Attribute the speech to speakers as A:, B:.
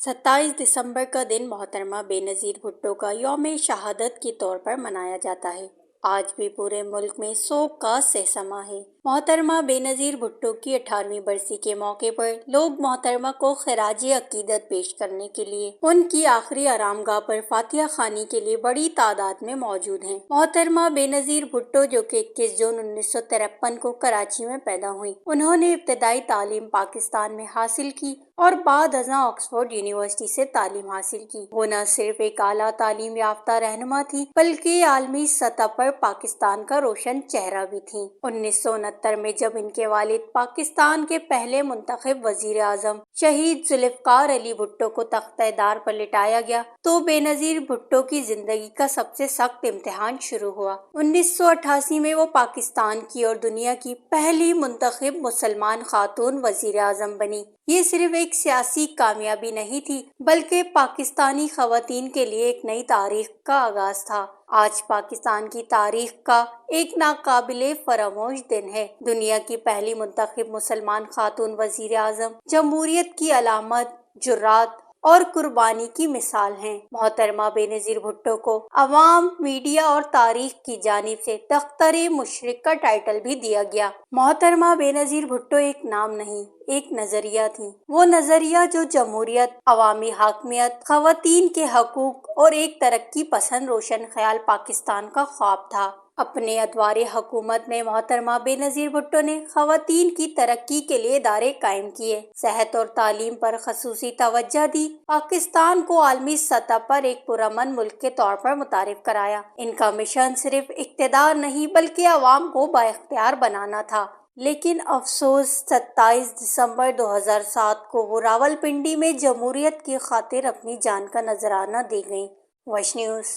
A: 27 दिसंबर का दिन मोहतरमा बेनज़ीर भुट्टो का यौम शहादत के तौर पर मनाया जाता है। आज भी पूरे मुल्क में शोक का सहसमा है। मोहतरमा बेनज़ीर भुट्टो की 18वीं बरसी के मौके पर लोग मोहतरमा को खिराजे अकीदत पेश करने के लिए उनकी आखिरी आरामगाह पर फातिहा खानी के लिए बड़ी तादाद में मौजूद हैं। मोहतरमा बेनज़ीर भुट्टो जो कि 21 जून 1953 को कराची में पैदा हुई, उन्होंने इब्तदाई तालीम पाकिस्तान में हासिल की और बाद अज़ां ऑक्सफोर्ड यूनिवर्सिटी से तालीम हासिल की। वो न सिर्फ एक आला तालीम याफ्ता रहनुमा थी बल्कि आलमी सतह पर पाकिस्तान का रोशन चेहरा भी थी। 1969 में जब इनके वालिद पाकिस्तान के पहले मुंतखब वजीर आजम शहीद जुल्फ़िकार अली भुट्टो को तख्त-ए-दार पर लिटाया गया तो बेनज़ीर भुट्टो की जिंदगी का सबसे सख्त इम्तिहान शुरू हुआ। 1988 में वो पाकिस्तान की और दुनिया की पहली मुंतखब मुसलमान खातून वजीर आजम बनी। ये सिर्फ एक सियासी कामयाबी नहीं थी बल्कि पाकिस्तानी खवातीन के लिए एक नई तारीख का आगाज था। आज पाकिस्तान की तारीख का एक नाकाबिले फरामोश दिन है। दुनिया की पहली मुंतखब मुसलमान खातून वजीर आजम जमहूरियत की अलामत, जुर्रात और कुर्बानी की मिसाल हैं। मोहतरमा बेनज़ीर भुट्टो को अवाम, मीडिया और तारीख की जानिब से तख्त-ए-मुशर्रिक़ का टाइटल भी दिया गया। मोहतरमा बेनज़ीर भुट्टो एक नाम नहीं, एक नजरिया थी। वो नजरिया जो जमहूरियत, अवामी हाकमियत, खवातीन के हकूक और एक तरक्की पसंद रोशन ख्याल पाकिस्तान का ख्वाब था। अपने अदवारे हुकूमत में मोहतरमा बेनज़ीर भुट्टो ने खवातीन की तरक्की के लिए इदारे कायम किए, सेहत और तालीम पर खसूसी तवज्जो दी, पाकिस्तान को आलमी सतह पर एक पुरअमन मुल्क के तौर पर मुतारिफ कराया। इनका मिशन सिर्फ इक़्तिदार नहीं बल्कि अवाम को बाइख्तियार बनाना था। लेकिन अफसोस 27 दिसंबर 2007 को वो रावलपिंडी में जमहूरियत की खातिर अपनी जान का नजराना दे गईं। वश न्यूज़।